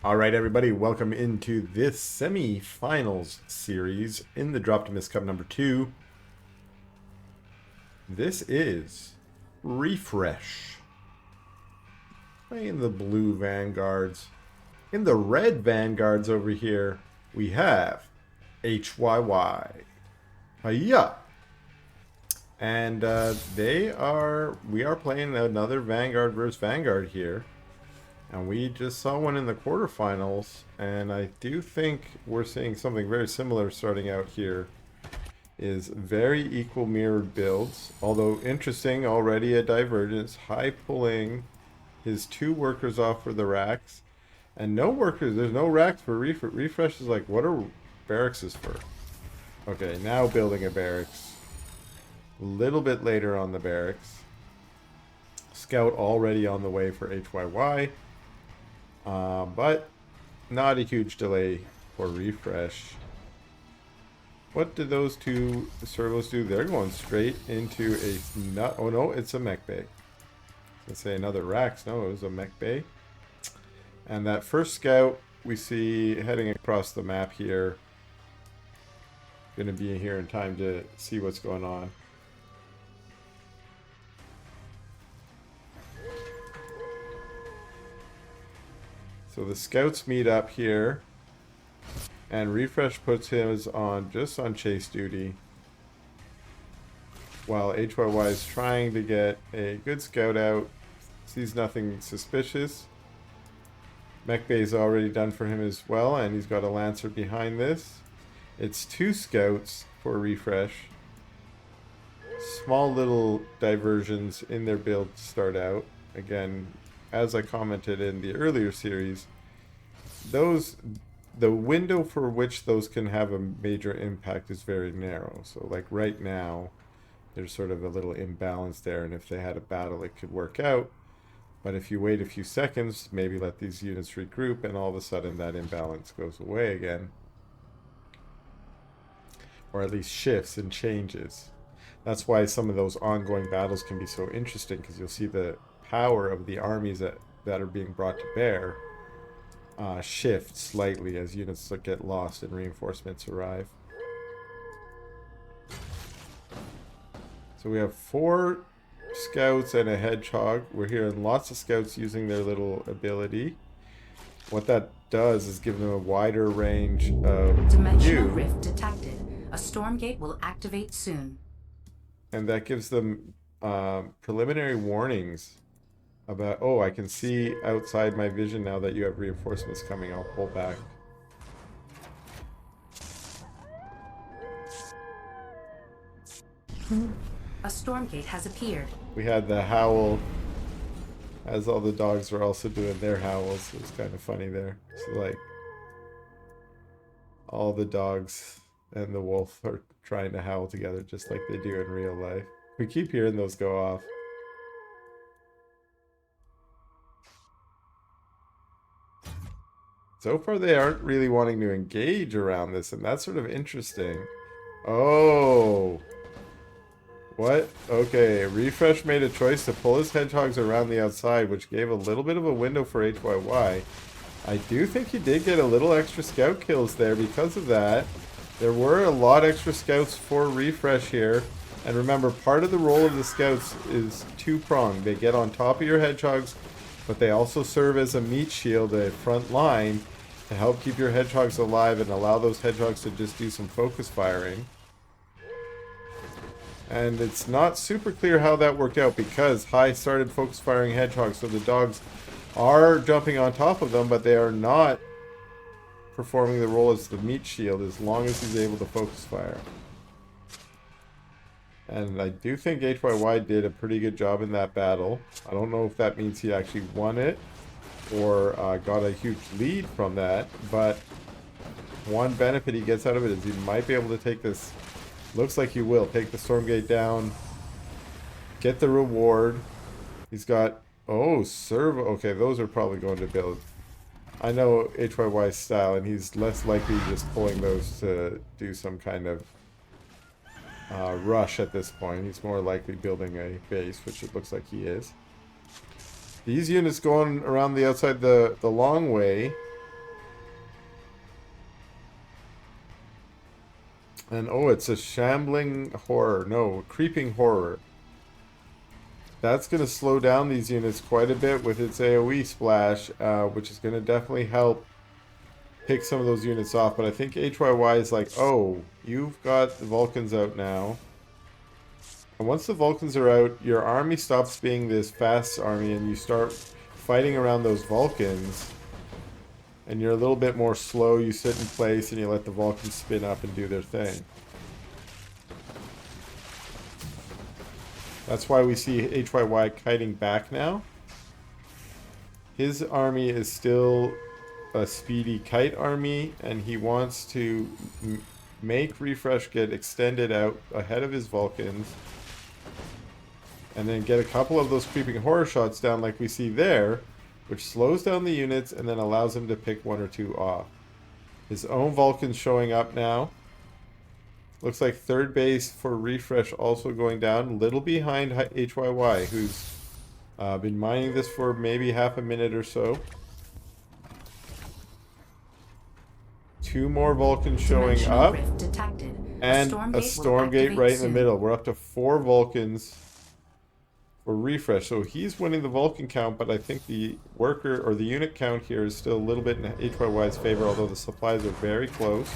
All right, everybody, welcome into this semi-finals series in the Droptimus Cup number 2. This is Refresh. Playing the blue Vanguards. In the red Vanguards over here, we have HYY. Hiya! And we are playing another Vanguard versus Vanguard here. And we just saw one in the quarterfinals, and I do think we're seeing something very similar starting out here. Is very equal mirrored builds, although interesting, already a divergence. High pulling his 2 workers off for the racks, and no workers, there's no racks for refresh. Refresh is like, what are barracks is for? Okay, now building a barracks. A little bit later on the barracks. Scout already on the way for HYY. But not a huge delay for refresh. What did those 2 servos do? They're going straight into a nut. Oh no, it's a mech bay. Let's say another racks. No, it was a mech bay. And that first scout we see heading across the map here. Gonna be here in time to see what's going on. So the scouts meet up here, and Refresh puts his on just on chase duty, while HYY is trying to get a good scout out. Sees nothing suspicious. Mech Bay is already done for him as well, and he's got a Lancer behind this. It's 2 scouts for Refresh. Small little diversions in their build to start out. Again, as I commented in the earlier series, the window for which those can have a major impact is very narrow. So like right now, there's sort of a little imbalance there, and if they had a battle, it could work out. But if you wait a few seconds, maybe let these units regroup, and all of a sudden that imbalance goes away again. Or at least shifts and changes. That's why some of those ongoing battles can be so interesting, because you'll see the power of the armies that are being brought to bear shift slightly as units get lost and reinforcements arrive. So we have 4 scouts and a hedgehog. We're hearing lots of scouts using their little ability. What that does is give them a wider range of Dimensional view. rift detected. A Stormgate will activate soon. And that gives them preliminary warnings about, oh, I can see outside my vision now that you have reinforcements coming. I'll pull back. A Stormgate has appeared. We had the howl as all the dogs were also doing their howls. It was kind of funny there. So like all the dogs and the wolf are trying to howl together just like they do in real life. We keep hearing those go off. So far they aren't really wanting to engage around this, and that's sort of interesting. Oh. What? Okay, Refresh made a choice to pull his hedgehogs around the outside, which gave a little bit of a window for HYY. I do think he did get a little extra scout kills there because of that. There were a lot extra scouts for Refresh here. And remember, part of the role of the scouts is 2-pronged. They get on top of your hedgehogs, but they also serve as a meat shield, a front line, to help keep your hedgehogs alive and allow those hedgehogs to just do some focus firing. And it's not super clear how that worked out, because High started focus firing hedgehogs, so the dogs are jumping on top of them, but they are not performing the role as the meat shield as long as he's able to focus fire. And I do think HYY did a pretty good job in that battle. I don't know if that means he actually won it or got a huge lead from that, but one benefit he gets out of it is he might be able to take this. Looks like he will take the Stormgate down, get the reward. He's got, oh, servo. Okay, those are probably going to build. I know HYY's style, and he's less likely just pulling those to do some kind of rush at this point. He's more likely building a base, which it looks like he is. These units going around the outside the long way And oh, it's a shambling horror. No, a creeping horror. That's going to slow down these units quite a bit with its AoE splash, which is going to definitely help pick some of those units off. But I think HYY is like, oh, you've got the Vulcans out now. And once the Vulcans are out, your army stops being this fast army and you start fighting around those Vulcans. And you're a little bit more slow. You sit in place and you let the Vulcans spin up and do their thing. That's why we see HYY kiting back now. His army is still a speedy kite army, and he wants to make Refresh get extended out ahead of his Vulcans. And then get a couple of those creeping horror shots down like we see there, which slows down the units and then allows him to pick one or two off. His own Vulcan's showing up now. Looks like third base for Refresh also going down, a little behind HYY, who's been mining this for maybe half a minute or so. Two more Vulcans showing up, and a Stormgate right in the middle. We're up to 4 Vulcans for Refresh, so he's winning the Vulcan count, but I think the worker or the unit count here is still a little bit in HYY's favor, although the supplies are very close.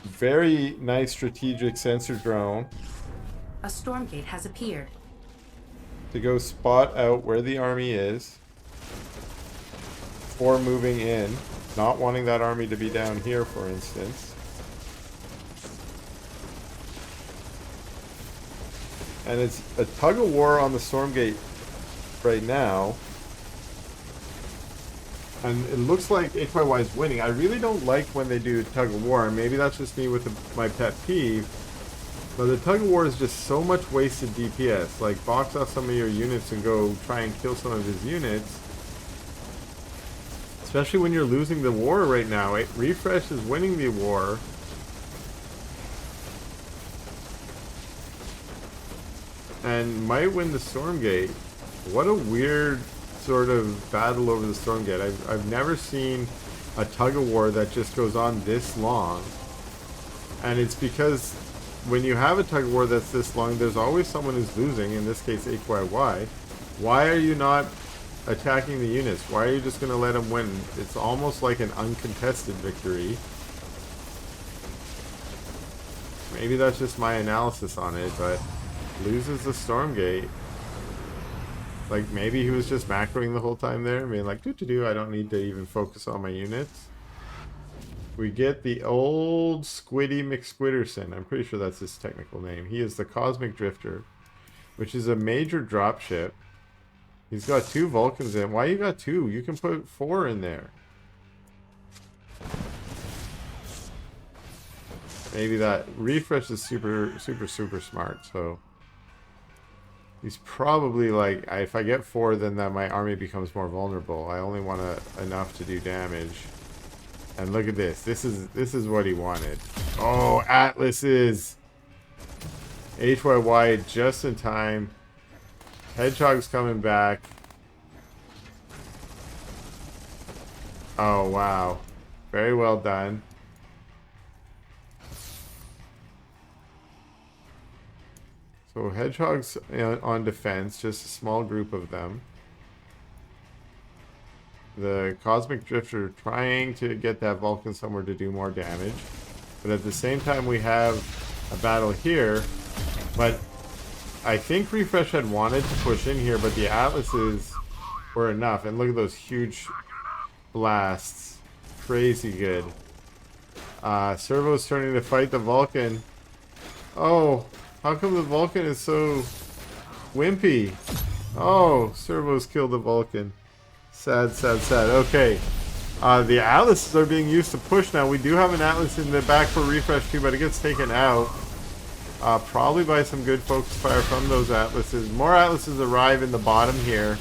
Very nice strategic sensor drone. A Stormgate has appeared. To go spot out where the army is. Before moving in. Not wanting that army to be down here, for instance. And it's a tug of war on the Stormgate right now. And it looks like HYY is winning. I really don't like when they do tug of war, and maybe that's just me with my pet peeve. But the tug of war is just so much wasted DPS. Like, box off some of your units and go try and kill some of his units. Especially when you're losing the war right now. Refresh is winning the war. And might win the Stormgate. What a weird sort of battle over the Stormgate. I've never seen a tug of war that just goes on this long. And it's because when you have a tug of war that's this long, there's always someone who's losing, in this case HYY. Why are you not attacking the units? Why are you just going to let them win? It's almost like an uncontested victory. Maybe that's just my analysis on it, but loses the Stormgate. Like, maybe he was just macroing the whole time there. I mean, like, I don't need to even focus on my units. We get the old Squiddy McSquidderson. I'm pretty sure that's his technical name. He is the Cosmic Drifter, which is a major dropship. He's got 2 Vulcans in. Why you got 2? You can put 4 in there. Maybe that Refresh is super smart, so he's probably like, if I get 4, then that my army becomes more vulnerable. I only want enough to do damage. And look at this. This is what he wanted. Oh, Atlases! HYY just in time. Hedgehog's coming back. Oh, wow. Very well done. So Hedgehog's on defense, just a small group of them. The Cosmic Drifter trying to get that Vulcan somewhere to do more damage. But at the same time we have a battle here. But I think Refresh had wanted to push in here, but the Atlases were enough. And look at those huge blasts. Crazy good. Servo's turning to fight the Vulcan. Oh, how come the Vulcan is so wimpy? Oh, Servo's killed the Vulcan. Sad, sad, sad. Okay. The Atlases are being used to push now. We do have an Atlas in the back for Refresh too, but it gets taken out. Probably by some good focus fire from those Atlases. More Atlases arrive in the bottom here.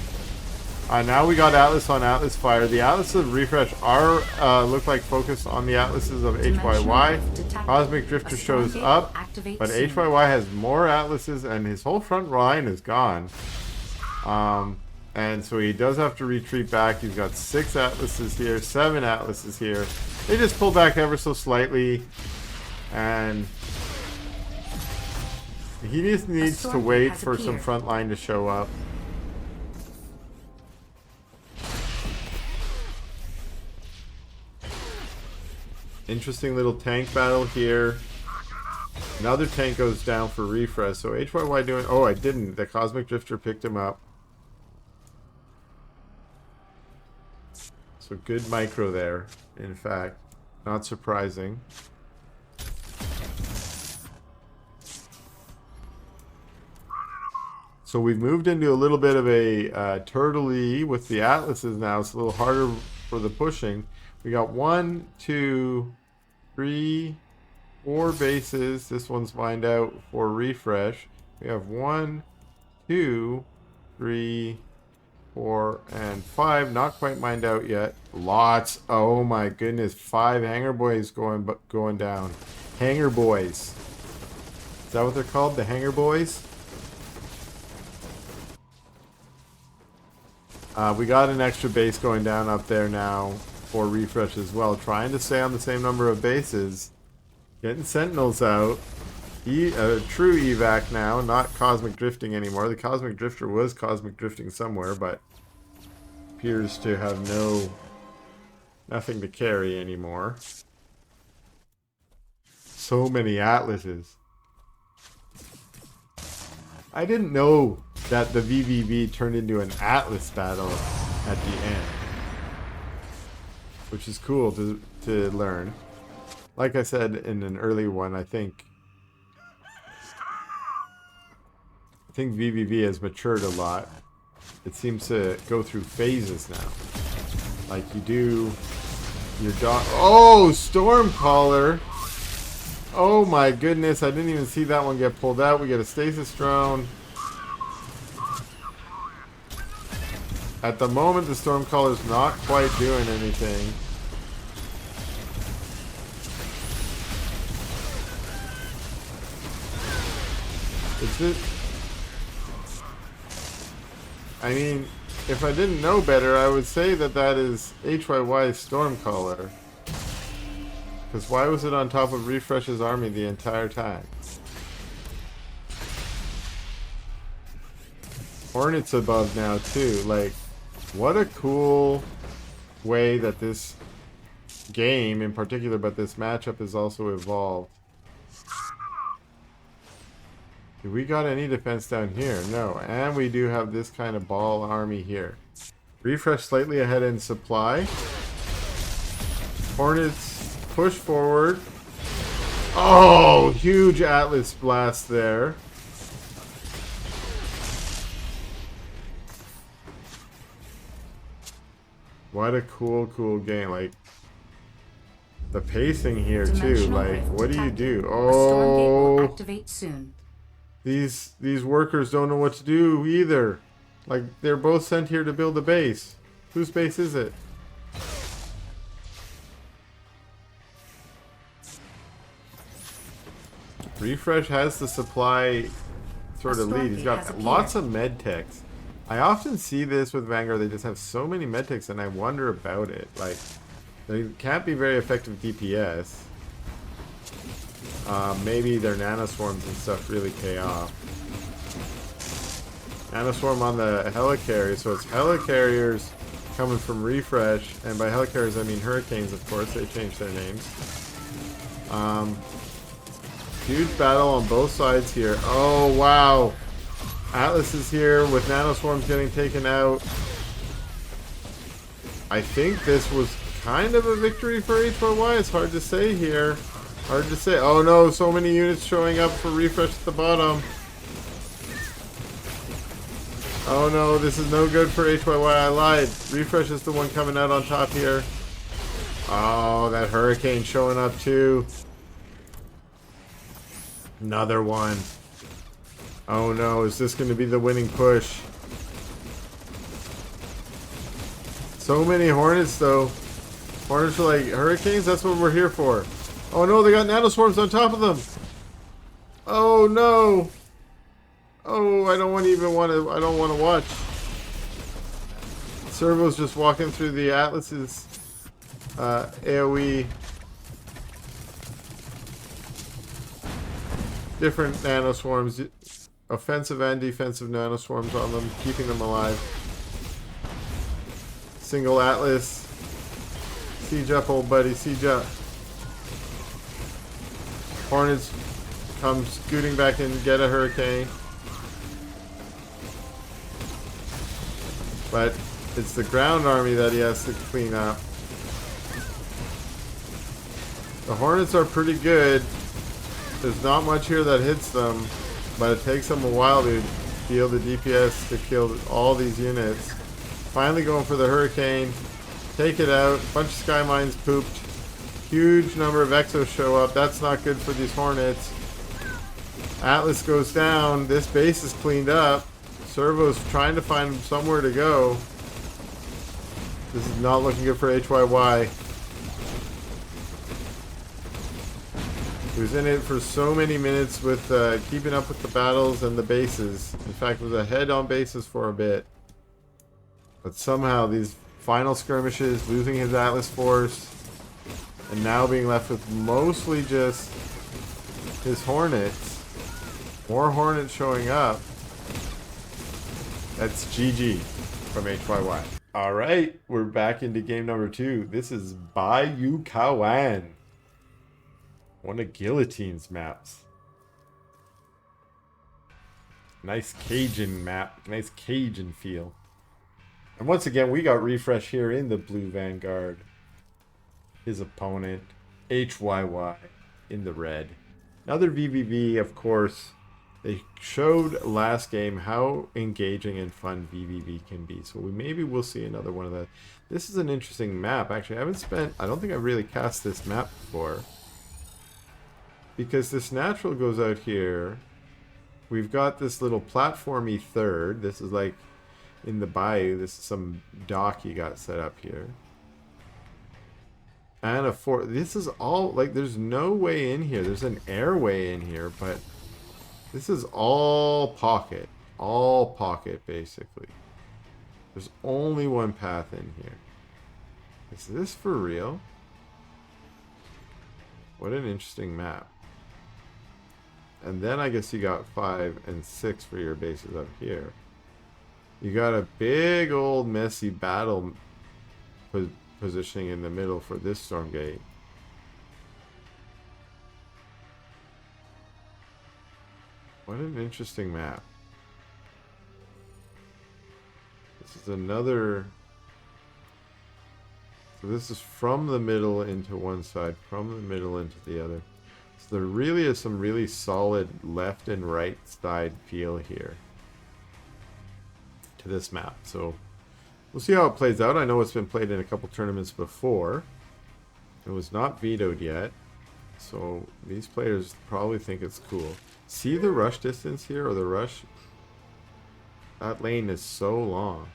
Now we got Atlas on Atlas fire. The Atlases of Refresh are look like focused on the Atlases of HYY. Cosmic Drifter shows up, but HYY has more Atlases and his whole front line is gone. And so he does have to retreat back. He's got 6 Atlases here, 7 Atlases here. They just pull back ever so slightly. And he just needs to wait for some front line to show up. Interesting little tank battle here. Another tank goes down for refresh. So HYY doing... Oh, I didn't. The Cosmic Drifter picked him up. So good micro there, in fact. Not surprising. So we've moved into a little bit of a turtley with the Atlases now. It's a little harder for the pushing. We got 1, 2, 3, 4 bases. This one's mined out for refresh. We have 1, 2, 3, 4, and 5. Not quite mined out yet. Lots. Oh my goodness. 5 Hangar Boys going down. Hangar Boys. Is that what they're called? The Hangar Boys? We got an extra base going down up there now for refresh as well. Trying to stay on the same number of bases. Getting Sentinels out. A true evac now, not Cosmic Drifting anymore. The Cosmic Drifter was Cosmic Drifting somewhere, but appears to have nothing to carry anymore. So many Atlases. I didn't know that the VVV turned into an Atlas battle at the end, which is cool to learn. Like I said in an early one, I think VVV has matured a lot. It seems to go through phases now. Like you do your dog. Oh, Stormcaller! Oh my goodness, I didn't even see that one get pulled out. We get a stasis drone. At the moment, the Stormcaller's not quite doing anything. Is it? I mean, if I didn't know better, I would say that that is HYY's Stormcaller. Because why was it on top of Refresh's army the entire time? Hornets above now too. Like, what a cool way that this game in particular, but this matchup has also evolved. Do we got any defense down here? No. And we do have this kind of ball army here. Refresh slightly ahead in supply. Hornets push forward. Oh, huge Atlas blast there. What a cool game. Like, the pacing here too. Like, what do you do? Oh, activate soon. These workers don't know what to do either. Like, they're both sent here to build a base. Whose base is it? Refresh has the supply sort of lead. He's got lots of med techs. I often see this with Vanguard. They just have so many med techs, and I wonder about it. Like, they can't be very effective DPS. Maybe their nanoswarms and stuff really pay off. Nanoswarm on the helicarrier, so it's helicarriers coming from Refresh, and by helicarriers I mean hurricanes, of course. They changed their names. Huge battle on both sides here. Oh wow, Atlas is here with nanoswarms getting taken out. I think this was kind of a victory for HYY. It's hard to say here. Hard to say. Oh no, so many units showing up for Refresh at the bottom. Oh no, this is no good for HYY. I lied. Refresh is the one coming out on top here. Oh, that Hurricane showing up too. Another one. Oh no, is this going to be the winning push? So many Hornets though. Hornets are like Hurricanes, that's what we're here for. Oh no, they got nanoswarms on top of them. Oh no. Oh, I don't want to watch. Servo's just walking through the Atlas's AoE. different nanoswarms, offensive and defensive nanoswarms on them, keeping them alive. Single Atlas. Siege up, old buddy. Siege up. Hornets come scooting back in, get a hurricane. But it's the ground army that he has to clean up. The Hornets are pretty good. There's not much here that hits them, but it takes them a while to deal the DPS to kill all these units. Finally going for the hurricane. Take it out. Bunch of sky mines pooped. Huge number of exos show up. That's not good for these Hornets. Atlas goes down. This base is cleaned up. Servo's trying to find somewhere to go. This is not looking good for HYY. He was in it for so many minutes with keeping up with the battles and the bases. In fact, was ahead on bases for a bit. But somehow these final skirmishes, losing his Atlas force, and now being left with mostly just his Hornets. More Hornets showing up. That's GG from HYY. Alright, we're back into game number 2. This is Bayou Kawan. One of Guillotine's maps. Nice Cajun map. Nice Cajun feel. And once again, we got refresh here in the blue Vanguard. His opponent, HYY, in the red. Another VVV, of course. They showed last game how engaging and fun VVV can be. So maybe we'll see another one of that. This is an interesting map. Actually, I don't think I've really cast this map before. Because this natural goes out here. We've got this little platformy third. This is like in the bayou. This is some dock you got set up here. And a fourth. This is all, like, there's no way in here. There's an airway in here, but this is all pocket. All pocket, basically. There's only one path in here. Is this for real? What an interesting map. And then I guess you got 5 and 6 for your bases up here. You got a big old messy battle positioning in the middle for this Stormgate. What an interesting map. This is another... So this is from the middle into one side, from the middle into the other. So there really is some really solid left and right side feel here to this map. So we'll see how it plays out. I know it's been played in a couple tournaments before. It was not vetoed yet. So these players probably think it's cool. See the rush distance here, or the rush? That lane is so long.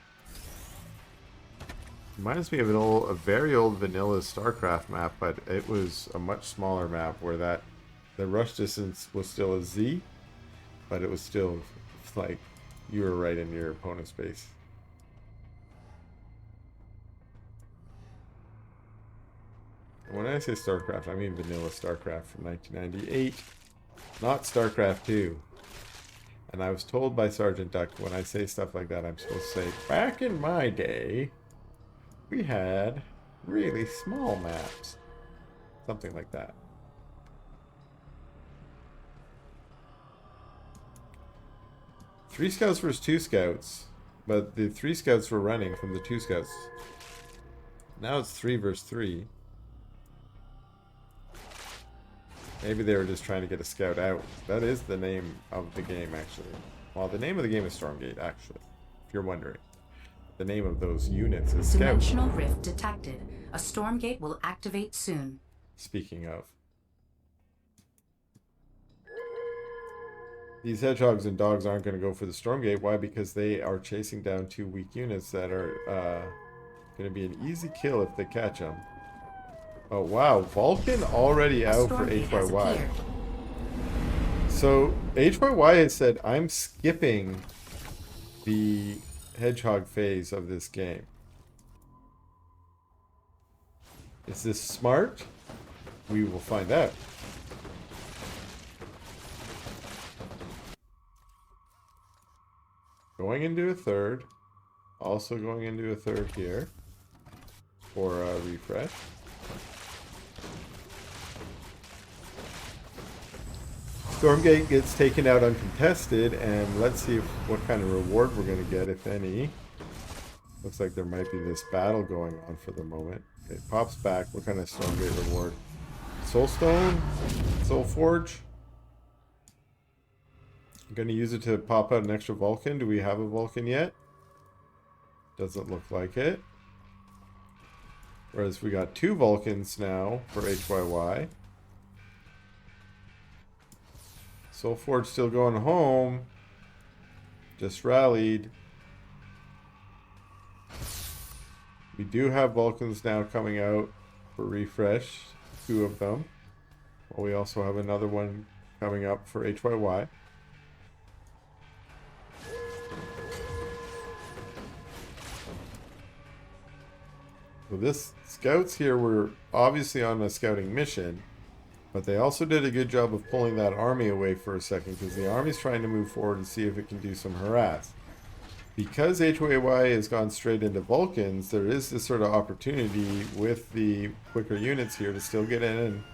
Reminds me of a very old vanilla StarCraft map, but it was a much smaller map where the rush distance was still a Z, but it was still like you were right in your opponent's base. When I say StarCraft, I mean vanilla StarCraft from 1998, not StarCraft 2. And I was told by Sergeant Duck when I say stuff like that, I'm supposed to say, back in my day, we had really small maps. Something like that. Three scouts versus 2 scouts, but the 3 scouts were running from the 2 scouts. Now it's 3 versus 3. Maybe they were just trying to get a scout out. That is the name of the game, actually. Well, the name of the game is Stormgate, actually, if you're wondering. The name of those units is Scout. Dimensional rift detected. A Stormgate will activate soon. Speaking of. These hedgehogs and dogs aren't going to go for the Stormgate. Why? Because they are chasing down 2 weak units that are going to be an easy kill if they catch them. Oh, wow. Vulcan already out for HYY. So, HYY has said, I'm skipping the hedgehog phase of this game. Is this smart? We will find out. Going into a third. Also going into a third here. For a refresh. Stormgate gets taken out uncontested, and let's see what kind of reward we're going to get, if any. Looks like there might be this battle going on for the moment. It pops back. What kind of Stormgate reward? Soulstone? Soulforge? I'm going to use it to pop out an extra Vulcan. Do we have a Vulcan yet? Doesn't look like it. Whereas we got 2 Vulcans now for HYY. Soulforge still going home. Just rallied. We do have Vulcans now coming out for refresh. 2 of them. Well, we also have another one coming up for HYY. So this scouts here were obviously on a scouting mission, but they also did a good job of pulling that army away for a second, because the army's trying to move forward and see if it can do some harass. Because HYY has gone straight into Vulcans, there is this sort of opportunity with the quicker units here to still get in, and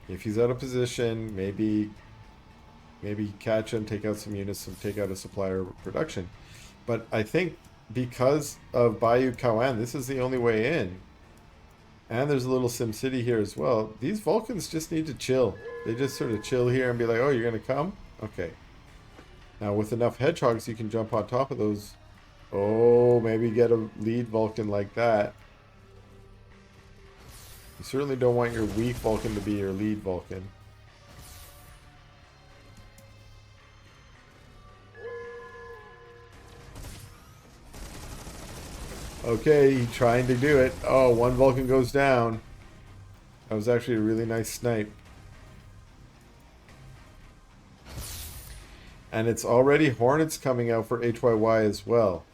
if he's out of position, maybe catch him, take out some units, and take out a supplier production. But I think because of Bayou Kawan, this is the only way in. And there's a little Sim City here as well. These Vulcans just need to chill. They just sort of chill here and be like, oh, you're going to come? Okay. Now, with enough hedgehogs, you can jump on top of those. Oh, maybe get a lead Vulcan like that. You certainly don't want your weak Vulcan to be your lead Vulcan. Okay, trying to do it. Oh, 1 Vulcan goes down. That was actually a really nice snipe. And it's already Hornets coming out for HYY as well.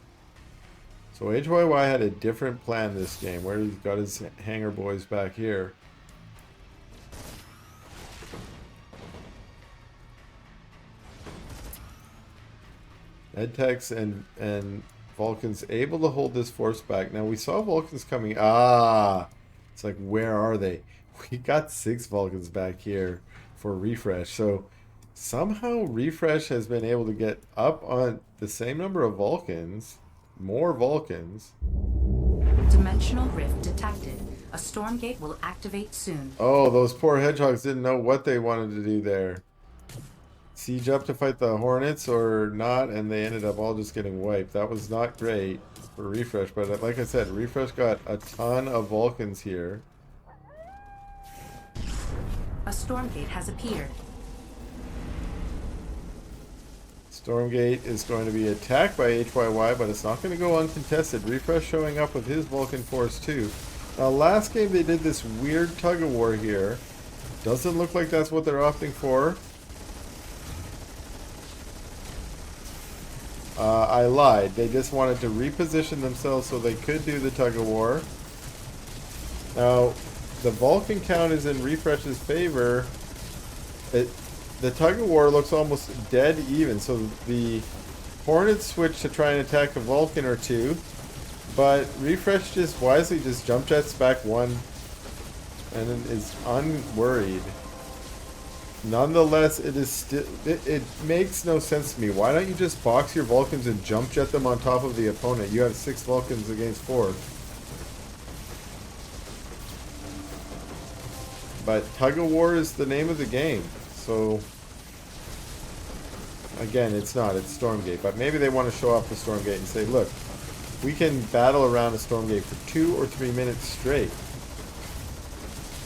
So HYY had a different plan this game. Where he's got his hangar boys back here. EdTechs and Vulcans able to hold this force back. Now we saw Vulcans coming. Ah, it's like, where are they? We got 6 Vulcans back here for refresh. So somehow refresh has been able to get up on the same number of Vulcans, more Vulcans. Dimensional rift detected. A Stormgate will activate soon. Oh, those poor hedgehogs didn't know what they wanted to do there. Siege up to fight the Hornets or not, and they ended up all just getting wiped. That was not great for refresh, but like I said, refresh got a ton of Vulcans here. A Stormgate has appeared. Stormgate is going to be attacked by HYY, but it's not going to go uncontested. Refresh showing up with his Vulcan force too. Now, last game they did this weird tug-of-war here. Doesn't look like that's what they're opting for. I lied. They just wanted to reposition themselves so they could do the tug-of-war. Now, the Vulcan count is in Refresh's favor. The tug-of-war looks almost dead even, so the Hornets switch to try and attack a Vulcan or 2, but Refresh just wisely just jump jets back 1 and is unworried. Nonetheless, it is still it makes no sense to me. Why don't you just box your Vulcans and jump jet them on top of the opponent? You have 6 Vulcans against 4. But tug-of-war is the name of the game. So again, it's not. It's Stormgate. But maybe they want to show off the Stormgate and say, look, we can battle around a Stormgate for 2 or 3 minutes straight.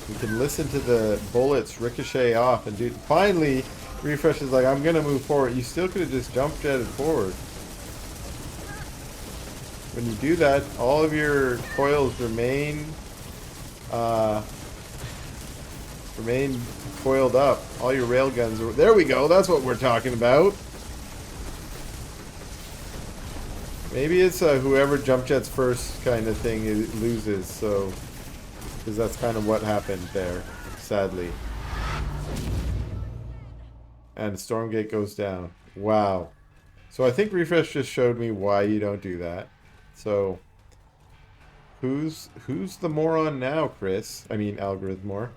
We can listen to the bullets ricochet off and do. Finally, Refresh is like, I'm going to move forward. You still could have just jump jetted forward. When you do that, all of your coils remain coiled up. All your railguns are. There we go. That's what we're talking about. Maybe it's whoever jump jets first kind of thing loses. So. Because that's kind of what happened there, sadly. And Stormgate goes down. Wow. So I think Refresh just showed me why you don't do that. So who's the moron now, Chris? I mean Algorithmore.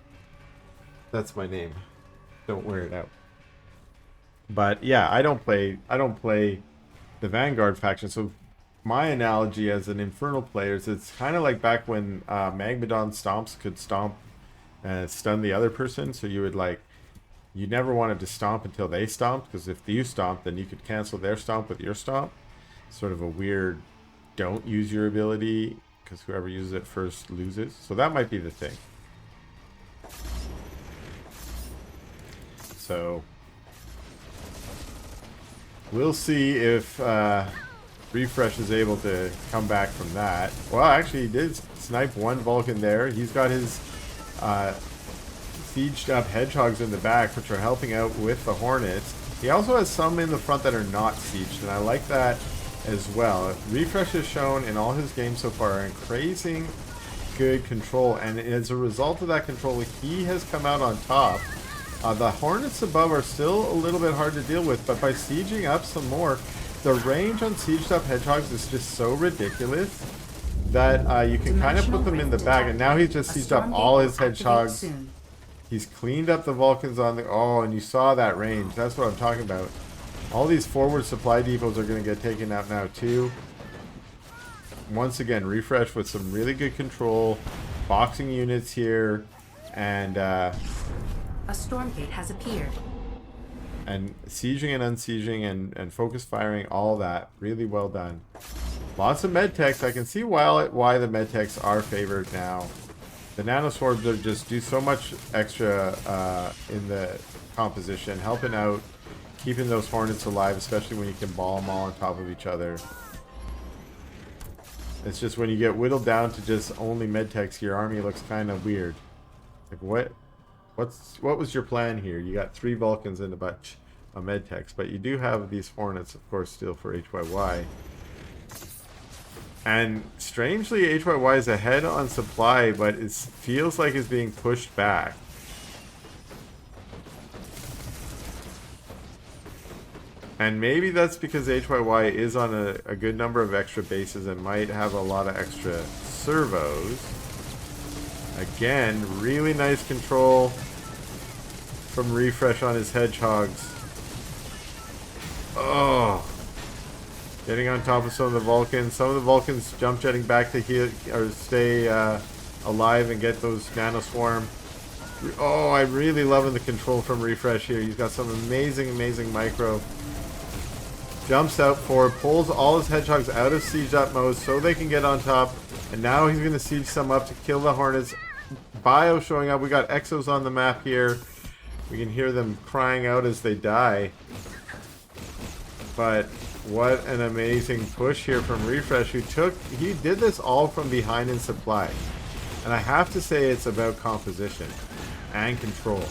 That's my name. Don't wear it out. But yeah, I don't play the Vanguard faction. So my analogy as an Infernal player is it's kind of like back when Magmadon stomps could stomp and stun the other person. So you would like, you never wanted to stomp until they stomped, because if you stomped, then you could cancel their stomp with your stomp. Sort of a weird, don't use your ability, because whoever uses it first loses. So that might be the thing. So we'll see if Refresh is able to come back from that. Well, actually, he did snipe one Vulcan there. He's got his sieged up hedgehogs in the back, which are helping out with the Hornets. He also has some in the front that are not sieged, and I like that as well. Refresh has shown in all his games so far increasing good control, and as a result of that control, he has come out on top. The Hornets above are still a little bit hard to deal with, but by sieging up some more, the range on sieged up hedgehogs is just so ridiculous that you can kind of put them in the bag. And now he's just sieged up all his hedgehogs. He's cleaned up the Vulcans on the... Oh, and you saw that range. That's what I'm talking about. All these forward supply depots are going to get taken out now too. Once again, Refresh with some really good control. Boxing units here. And... a Stormgate has appeared. And sieging and unsieging and focus firing, all that. Really well done. Lots of medtechs. I can see why the medtechs are favored now. The nanoswarbs are just do so much extra in the composition, helping out, keeping those Hornets alive, especially when you can ball them all on top of each other. It's just when you get whittled down to just only medtechs, your army looks kind of weird. Like what was your plan here? You got 3 Vulcans and a bunch of medtechs, but you do have these Hornets, of course, still for HYY. And strangely, HYY is ahead on supply, but it feels like it's being pushed back. And maybe that's because HYY is on a good number of extra bases and might have a lot of extra servos. Again, really nice control from Refresh on his hedgehogs. Oh, getting on top of some of the Vulcans. Some of the Vulcans jump jetting back to heal or stay alive and get those nanoswarm. Oh, I'm really loving the control from Refresh here. He's got some amazing micro. Jumps out forward, pulls all his hedgehogs out of siege up mode so they can get on top. And now he's going to siege some up to kill the Hornets. Bio showing up. We got Exos on the map here. We can hear them crying out as they die. But what an amazing push here from Refresh, he did this all from behind in supply. And I have to say it's about composition and control.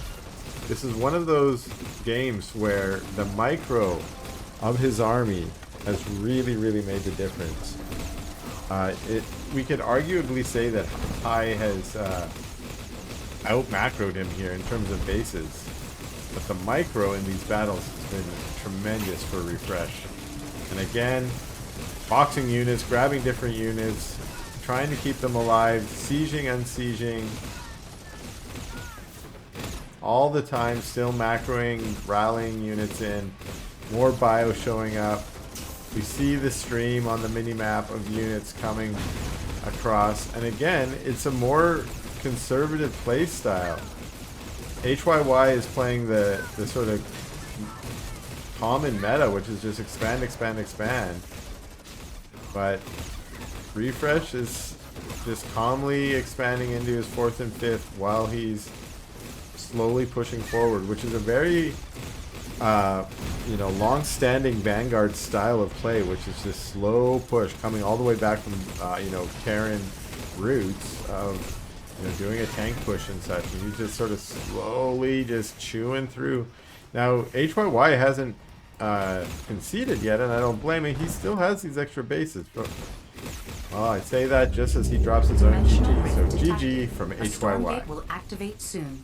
This is one of those games where the micro of his army has really made the difference. We could arguably say that High has out-macroed him here in terms of bases. But the micro in these battles has been tremendous for Refresh. And again, boxing units, grabbing different units, trying to keep them alive, sieging, unsieging. All the time, still macroing, rallying units in. More bio showing up. We see the stream on the mini-map of units coming across. And again, it's a more conservative play style. HYY is playing the sort of common meta, which is just expand. But Refresh is just calmly expanding into his 4th and 5th while he's slowly pushing forward, which is a very long-standing Vanguard style of play, which is this slow push coming all the way back from Terran roots of doing a tank push and such, and he's just sort of slowly just chewing through. Now HYY hasn't conceded yet, and I don't blame him. He still has these extra bases. But, well, I say that just as he drops his own GG. So GG from HYY. Stormgate will activate soon.